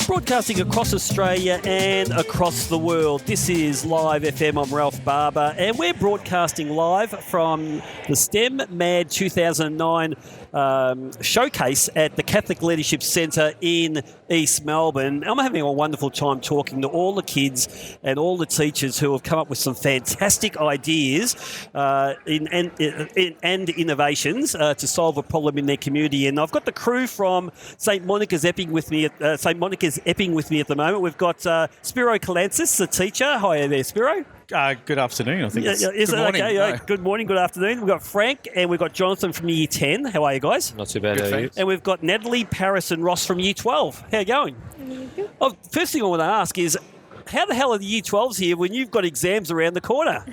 Broadcasting across Australia and across the world. This is Live FM. I'm Ralph Barba, and we're broadcasting live from the STEM Mad 2009 showcase at the Catholic Leadership Centre in East Melbourne. I'm having a wonderful time talking to all the kids and all the teachers who have come up with some fantastic ideas and innovations to solve a problem in their community. And I've got the crew from St Monica's Epping with me at the moment. We've got Spiro Kalantzis, the teacher. Hi there, Spiro. Good afternoon, I think. Is good morning. Okay? No. Good morning, good afternoon. We've got Frank and we've got Jonathan from Year 10. How are you guys? Not too bad, Good, are you? thanks. And we've got Natalie, Paris and Ross from Year 12. How are you going? Oh, first thing I want to ask is, how the hell are the Year 12s here when you've got exams around the corner?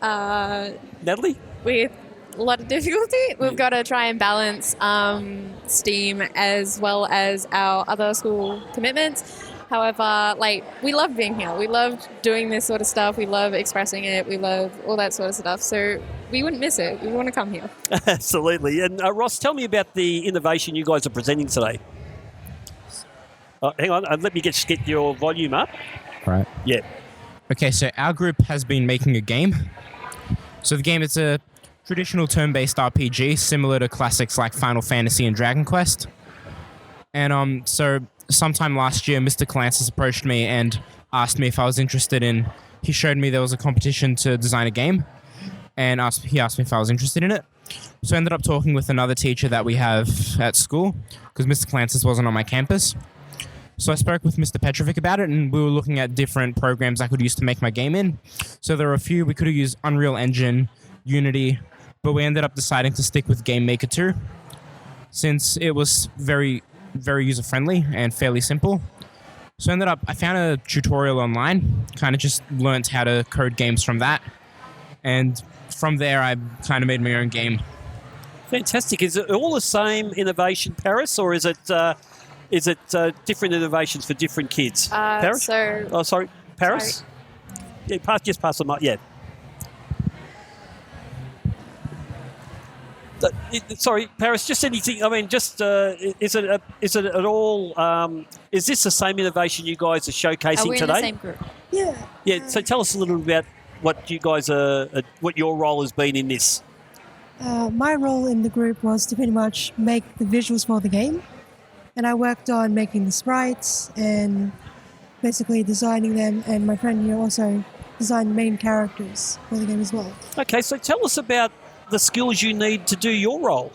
Natalie? With a lot of difficulty. We've got to try and balance STEAM as well as our other school commitments. However, we love being here. We love doing this sort of stuff. We love expressing it. We love all that sort of stuff. So we wouldn't miss it. We want to come here. Absolutely. And Ross, tell me about the innovation you guys are presenting today. Hang on, let me get your volume up. All right. Yeah. Okay, so our group has been making a game. So the game, it's a traditional turn-based RPG, similar to classics like Final Fantasy and Dragon Quest. And so sometime last year, Mr. Kalantzis approached me and asked me if I was interested in... He showed me there was a competition to design a game, and he asked me if I was interested in it. So I ended up talking with another teacher that we have at school, because Mr. Kalantzis wasn't on my campus. So I spoke with Mr. Petrovic about it, and we were looking at different programs I could use to make my game in. So there were a few. We could have used Unreal Engine, Unity, but we ended up deciding to stick with Game Maker 2, since it was very, very user-friendly and fairly simple. So I found a tutorial online, kind of just learnt how to code games from that. And from there, I kind of made my own game. Fantastic. Is it all the same innovation, Paris, or is it different innovations for different kids? Paris? Paris? Sorry. Yeah, just pass the mic. Yeah. Sorry, Paris. Just anything. I mean, just is it at all? Is this the same innovation you guys are showcasing We're today? in the same group. Yeah. Yeah. So tell us a little bit about what you guys what your role has been in this. My role in the group was to pretty much make the visuals for the game. And I worked on making the sprites and basically designing them. And my friend here also designed the main characters for the game as well. Okay, so tell us about the skills you need to do your role.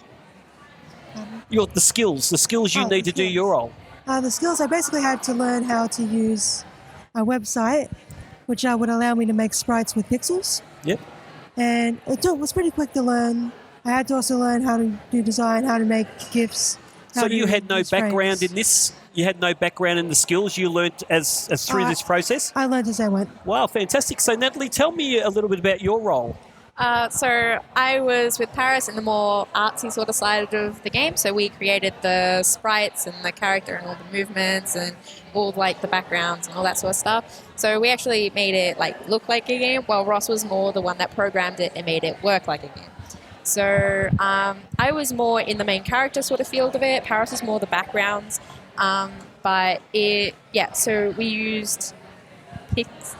The skills you need to do your role. The skills, I basically had to learn how to use a website, which would allow me to make sprites with pixels. Yep. And it was pretty quick to learn. I had to also learn how to do design, how to make GIFs. So you had no use background frames. in this? You had no background in the skills you learnt as through this process? I learned as I went. Wow, fantastic. So Natalie, tell me a little bit about your role. So I was with Paris in the more artsy sort of side of the game. So we created the sprites and the character and all the movements and all the backgrounds and all that sort of stuff. So we actually made it look like a game, while Ross was more the one that programmed it and made it work like a game. So I was more in the main character sort of field of it. Paris was more the backgrounds. So we used Pixel.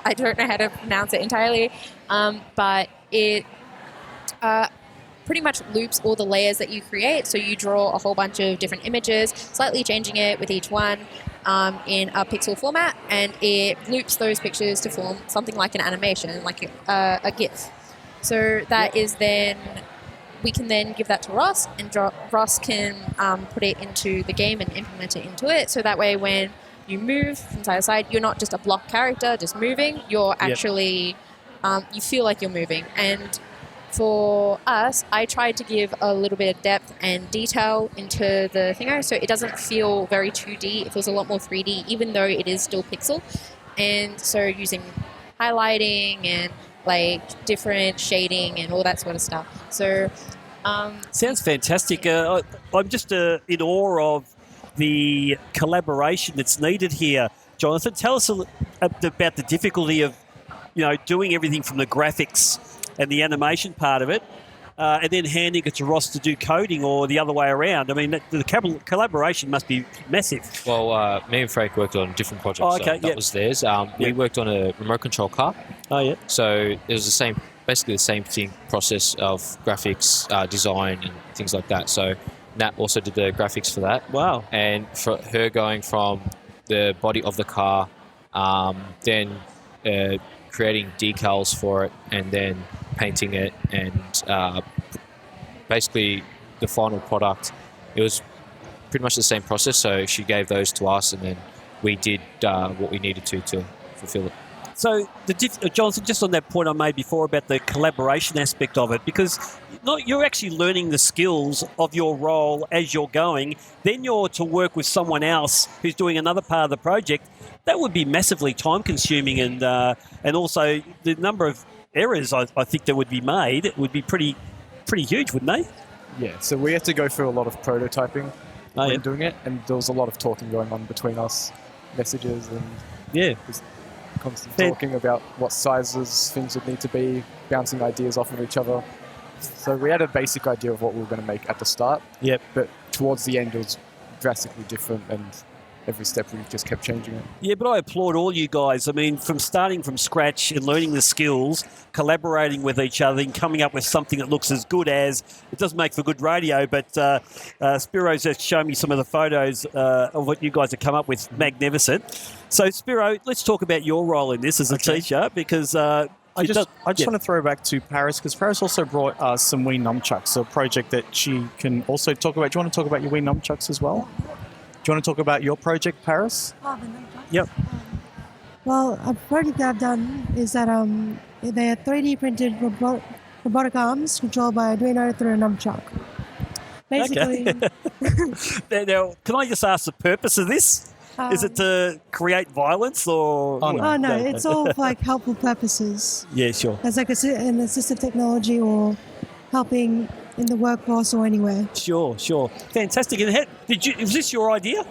I don't know how to pronounce it entirely, but it pretty much loops all the layers that you create. So you draw a whole bunch of different images, slightly changing it with each one in a pixel format, and it loops those pictures to form something like an animation, like a GIF. So that is then, we can then give that to Ross, and Ross can put it into the game and implement it into it. So that way when you move from side to side, you're not just a block character just moving, you're actually, you feel like you're moving. And for us, I tried to give a little bit of depth and detail into the thingo, so it doesn't feel very 2D, it feels a lot more 3D, even though it is still pixel. And so using highlighting and different shading and all that sort of stuff. So sounds fantastic. I'm just in awe of the collaboration that's needed here. Jonathan, tell us about the difficulty of doing everything from the graphics and the animation part of it, and then handing it to Ross to do coding, or the other way around? I mean, the collaboration must be massive. Well, me and Frank worked on different projects. Oh, okay, so that was theirs. We worked on a remote control car. Oh, yeah. So it was basically the same thing, process of graphics, design, and things like that. So Nat also did the graphics for that. Wow. And for her going from the body of the car, then creating decals for it, and then painting it, and basically the final product, it was pretty much the same process. So she gave those to us, and then we did what we needed to fulfill it. So, Jonathan, just on that point I made before about the collaboration aspect of it, because you're actually learning the skills of your role as you're going, then you're to work with someone else who's doing another part of the project. That would be massively time-consuming, and also the number of errors I think that would be made would be pretty huge, wouldn't they? Yeah, so we had to go through a lot of prototyping when doing it, and there was a lot of talking going on between us, messages and just constant talking about what sizes things would need to be, bouncing ideas off of each other. So we had a basic idea of what we were going to make at the start. Yep. But towards the end, it was drastically different, and every step we just kept changing it. Yeah, but I applaud all you guys. I mean, from starting from scratch and learning the skills, collaborating with each other and coming up with something that looks as good as, it does make for good radio, but Spiro's just shown me some of the photos of what you guys have come up with. Magnificent. So, Spiro, let's talk about your role in this as a teacher, because... I just want to throw back to Paris, because Paris also brought us some Wii Nunchucks, a project that she can also talk about. Do you want to talk about your Wii Nunchucks as well? Do you want to talk about your project, Paris? Oh, the nunchucks? Yep. Well, a project that I've done is that they are 3D printed robotic arms controlled by Arduino through a nunchuck. Basically... Okay. Now, can I just ask the purpose of this? Is it to create violence, or...? Oh, no, it's all for, like, helpful purposes. Yeah, sure. As like an assistive technology, or helping in the workforce or anywhere. Sure. Fantastic. And was this your idea?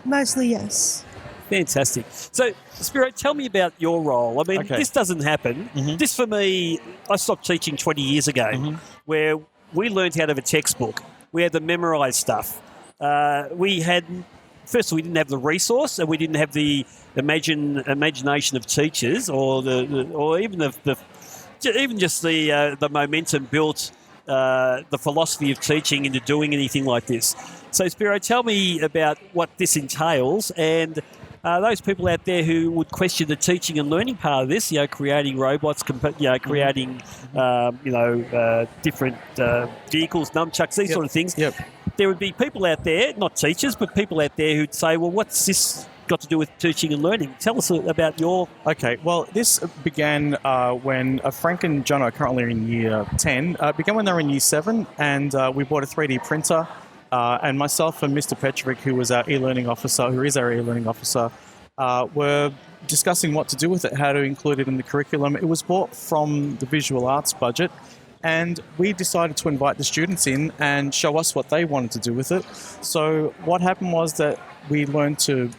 Mostly, yes. Fantastic. So, Spiro, tell me about your role. I mean, this doesn't happen. Mm-hmm. This, for me, I stopped teaching 20 years ago, where we learned out of a textbook. We had to memorise stuff. First, we didn't have the resource, and we didn't have the imagination of teachers, or even just the momentum built the philosophy of teaching into doing anything like this. So, Spiro, tell me about what this entails, and those people out there who would question the teaching and learning part of this, creating robots, creating different vehicles, nunchucks, these sort of things. Yep. There would be people out there, not teachers, but people out there who'd say, well, what's this got to do with teaching and learning? Tell us about your... Okay, well, this began when Frank and John are currently in year 10. Began when they were in year 7, and we bought a 3D printer. And myself and Mr. Petrovic, who is our e-learning officer, were discussing what to do with it, how to include it in the curriculum. It was bought from the visual arts budget, and we decided to invite the students in and show us what they wanted to do with it. So what happened was that we learned to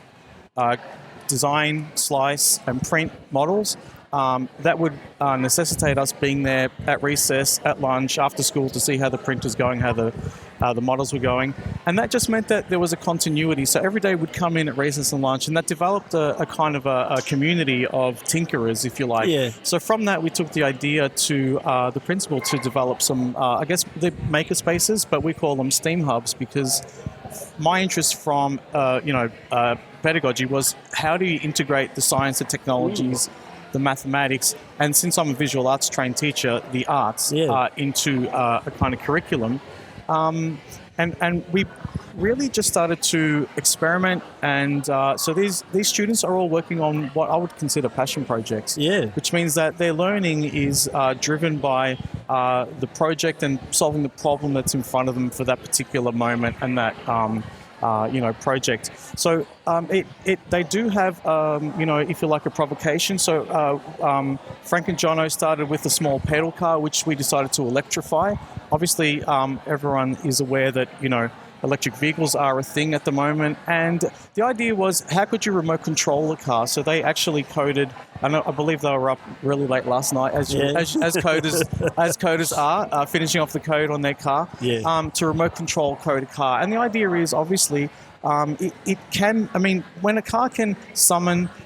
design, slice, and print models. That would necessitate us being there at recess, at lunch, after school, to see how the printer's going, how the models were going. And that just meant that there was a continuity. So every day we'd come in at recess and lunch, and that developed a kind of a community of tinkerers, if you like. Yeah. So from that, we took the idea to the principal to develop some, the maker spaces, but we call them STEAM hubs, because my interest from, pedagogy was, how do you integrate the science and technologies, the mathematics, and since I'm a visual arts trained teacher, the arts into a kind of curriculum. And we really just started to experiment, and so these students are all working on what I would consider passion projects. Yeah. Which means that their learning is driven by the project and solving the problem that's in front of them for that particular moment and that project. So they do have if you like, a provocation. So Frank and Jono started with a small pedal car, which we decided to electrify. Obviously, everyone is aware that electric vehicles are a thing at the moment. And the idea was, how could you remote control the car? So they actually coded. I believe they were up really late last night, as coders are, finishing off the code on their car to remote control code a car. And the idea is obviously it can. I mean, when a car can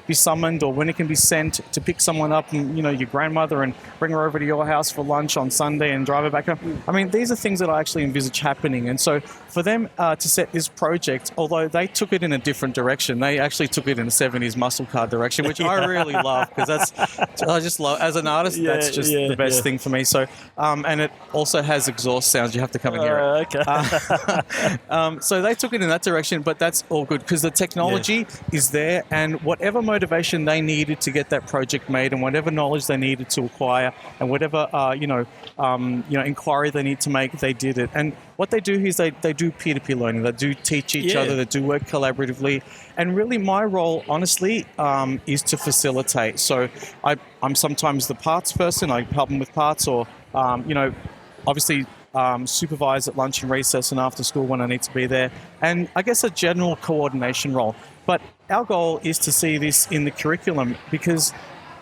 be summoned, or when it can be sent to pick someone up, and your grandmother, and bring her over to your house for lunch on Sunday and drive her back home. I mean, these are things that I actually envisage happening. And so for them to set this project, although they took it in a different direction, they actually took it in a 70s muscle car direction, which I really love, because I just love, as an artist, that's just the best thing for me. So, and it also has exhaust sounds. You have to come and hear it. Okay. So they took it in that direction, but that's all good because the technology is there, and whatever motivation they needed to get that project made, and whatever knowledge they needed to acquire, and whatever inquiry they need to make, they did it. And what they do is they do peer-to-peer learning. They do teach each other. They do work collaboratively. And really, my role, honestly, is to facilitate. So I'm sometimes the parts person. I help them with parts, or obviously. Supervise at lunch and recess and after school when I need to be there, and I guess a general coordination role. But our goal is to see this in the curriculum, because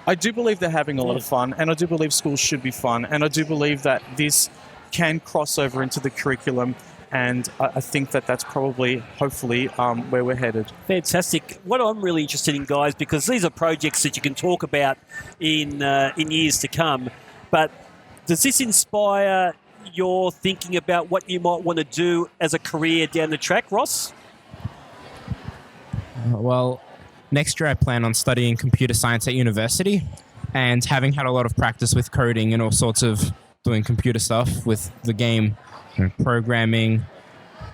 I do believe they're having a lot of fun, and I do believe schools should be fun, and I do believe that this can cross over into the curriculum, and I think that that's probably, hopefully, where we're headed. Fantastic. What I'm really interested in, guys, because these are projects that you can talk about in years to come, but does this inspire your thinking about what you might want to do as a career down the track, Ross? Well, next year I plan on studying computer science at university, and having had a lot of practice with coding and all sorts of doing computer stuff with the game, programming,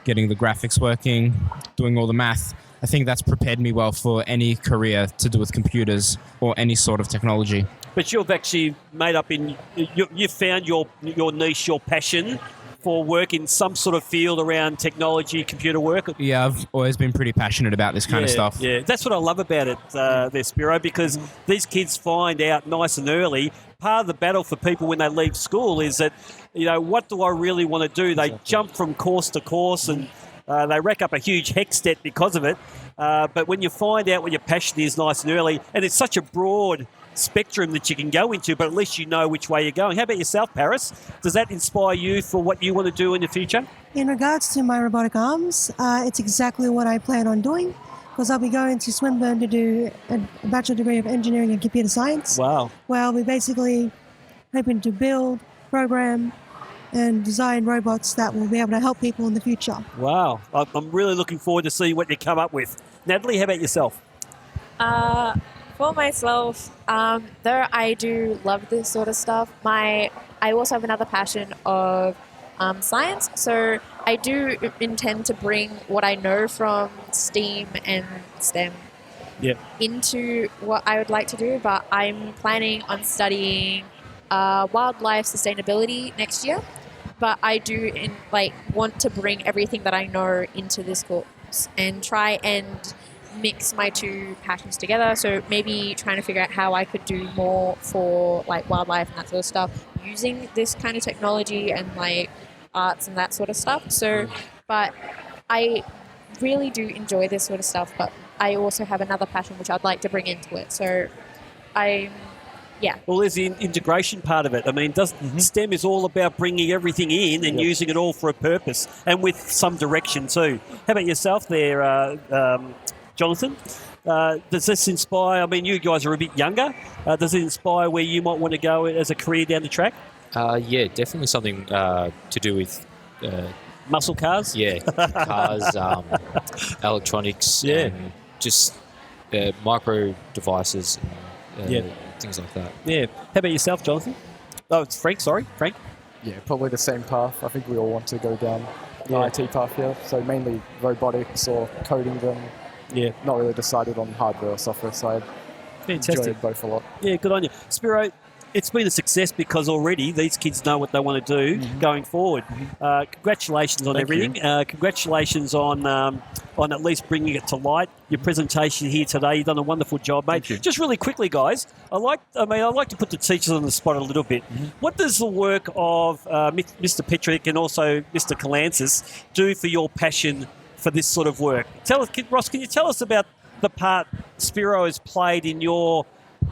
getting the graphics working, doing all the math, I think that's prepared me well for any career to do with computers or any sort of technology. But you've actually made up you've found your niche, your passion for work in some sort of field around technology, computer work. Yeah, I've always been pretty passionate about this kind of stuff. Yeah, that's what I love about it, there, Spiro, because these kids find out nice and early. Part of the battle for people when they leave school is that, what do I really want to do? They jump from course to course, and they rack up a huge hex debt because of it. But when you find out what your passion is nice and early, and it's such a broad spectrum that you can go into, but at least you know which way you're going. How about yourself, Paris? Does that inspire you for what you want to do in the future? In regards to my robotic arms, it's exactly what I plan on doing, because I'll be going to Swinburne to do a bachelor degree of engineering and computer science. Wow. Well, we're basically hoping to build, program, and design robots that will be able to help people in the future. Wow. I'm really looking forward to seeing what you come up with. Natalie, how about yourself? For myself, though I do love this sort of stuff, I also have another passion of science. So I do intend to bring what I know from STEAM and STEM into what I would like to do, but I'm planning on studying wildlife sustainability next year. But I do want to bring everything that I know into this course and try and mix my two passions together. So maybe trying to figure out how I could do more for wildlife and that sort of stuff using this kind of technology and arts and that sort of stuff. So, but I really do enjoy this sort of stuff, but I also have another passion which I'd like to bring into it. So well, there's the integration part of it. I mean, STEM is all about bringing everything in and using it all for a purpose, and with some direction too. How about yourself there, Jonathan? Does this inspire, I mean, you guys are a bit younger. Does it inspire where you might want to go as a career down the track? Yeah, definitely something to do with... muscle cars? Yeah, cars, electronics, and just micro devices, and, things like that. Yeah. How about yourself, Jonathan? Oh, it's Frank, sorry. Frank? Yeah, probably the same path. I think we all want to go down the IT path here. So mainly robotics or coding them. Yeah. Not really decided on hardware or software side. Fantastic. Enjoyed both a lot. Yeah, good on you. Spiro, it's been a success because already these kids know what they want to do going forward. Congratulations on everything. Congratulations on at least bringing it to light. Your presentation here today, you've done a wonderful job, mate. Just really quickly, guys, I like to put the teachers on the spot a little bit. What does the work of Mr. Petrick and also Mr. Kalantzis do for your passion for this sort of work? Tell us, Ross, can you tell us about the part Spiro has played in your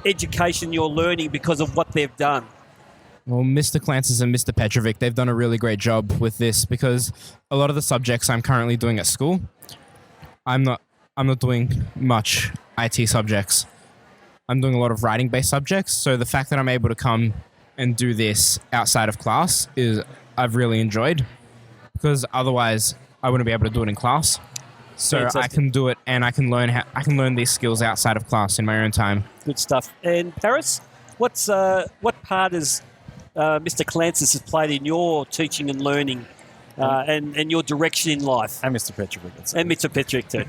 education, your learning, because of what they've done? Well, Mr. Kalantzis and Mr. Petrovic, they've done a really great job with this, because a lot of the subjects I'm currently doing at school, I'm not doing much IT subjects. I'm doing a lot of writing-based subjects, so the fact that I'm able to come and do this outside of class I've really enjoyed, because otherwise I wouldn't be able to do it in class. So fantastic. I can do it, and I can learn these skills outside of class in my own time. Good stuff. And Paris, what part has Mr. Kalantzis has played in your teaching and learning and your direction in life? And Mr. Petrovic. And Mr. Petrick too.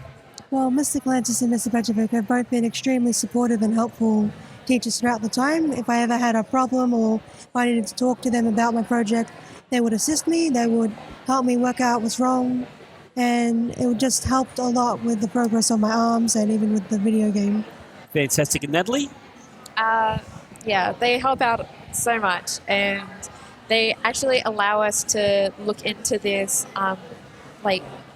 Well, Mr. Kalantzis and Mr. Petrovic have both been extremely supportive and helpful teachers throughout the time. If I ever had a problem or if I needed to talk to them about my project, they would assist me. They would help me work out what's wrong. And it just helped a lot with the progress on my arms and even with the video game. Fantastic. And Natalie? Yeah, they help out so much, and they actually allow us to look into this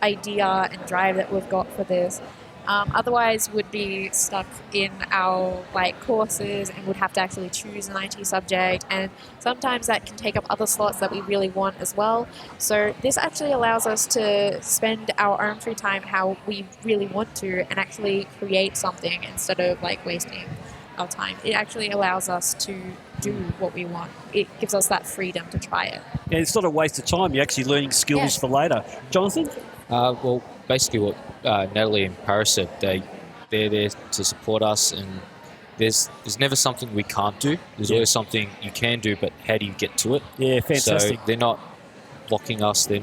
idea and drive that we've got for this. Otherwise, would be stuck in our courses and would have to actually choose an IT subject, and sometimes that can take up other slots that we really want as well. So this actually allows us to spend our own free time how we really want to and actually create something instead of wasting our time. It actually allows us to do what we want. It gives us that freedom to try it. And it's not a waste of time. You're actually learning skills for later. Jonathan? Well, basically what Natalie and Paris said, they're there to support us, and there's never something we can't do. There's always something you can do, but how do you get to it? Yeah, fantastic. So they're not blocking us. They're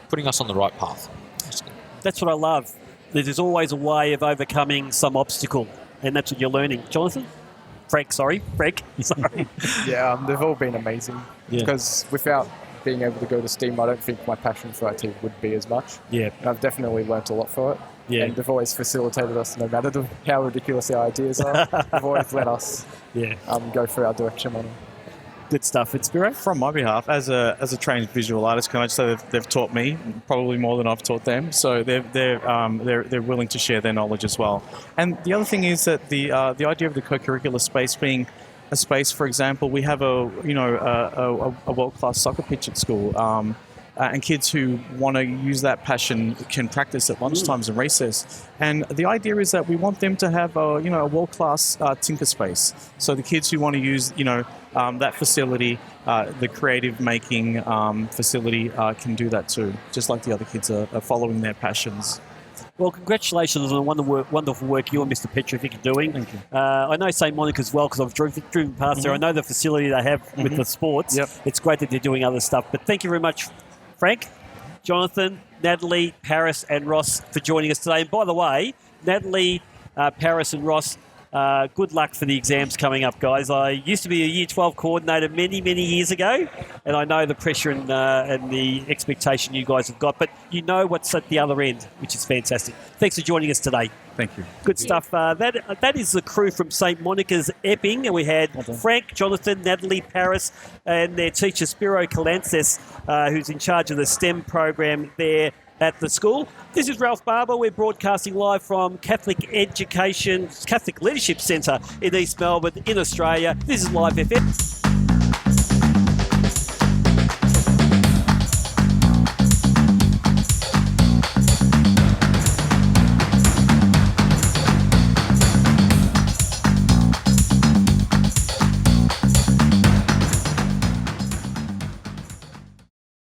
putting us on the right path. That's what I love. There's always a way of overcoming some obstacle, and that's what you're learning. Jonathan? Frank. Sorry. Yeah, they've all been amazing. Because without being able to go to STEAM, I don't think my passion for IT would be as much. Yeah. And I've definitely learnt a lot for it. Yeah. And they've always facilitated us, no matter how ridiculous our ideas are. They've always let us go through our direction on them. Good stuff. It's Spiro? From my behalf, as a trained visual artist, can I just say they've taught me probably more than I've taught them. So they're willing to share their knowledge as well. And the other thing is that the idea of the co-curricular space being a space, for example, we have a world-class soccer pitch at school, and kids who want to use that passion can practice at lunchtimes and recess. And the idea is that we want them to have a world-class tinker space. So the kids who want to use that facility, the creative making facility, can do that too, just like the other kids are following their passions. Well, congratulations on the wonderful work you and Mr. Petrovic are doing. Thank you. I know St. Monica as well because I've driven past there. I know the facility they have with the sports. Yep. It's great that they're doing other stuff. But thank you very much, Frank, Jonathan, Natalie, Paris and Ross for joining us today. And by the way, Natalie, Paris and Ross, good luck for the exams coming up, guys. I used to be a Year 12 coordinator many, many years ago, and I know the pressure and the expectation you guys have got, but you know what's at the other end, which is fantastic. Thanks for joining us today. Thank you. Good stuff. That is the crew from St. Monica's Epping, and we had Frank, Jonathan, Natalie, Paris, and their teacher Spiro Kalantzis, who's in charge of the STEM program there at the school. This is Ralph Barber. We're broadcasting live from Catholic Leadership Centre in East Melbourne in Australia. This is Live FM.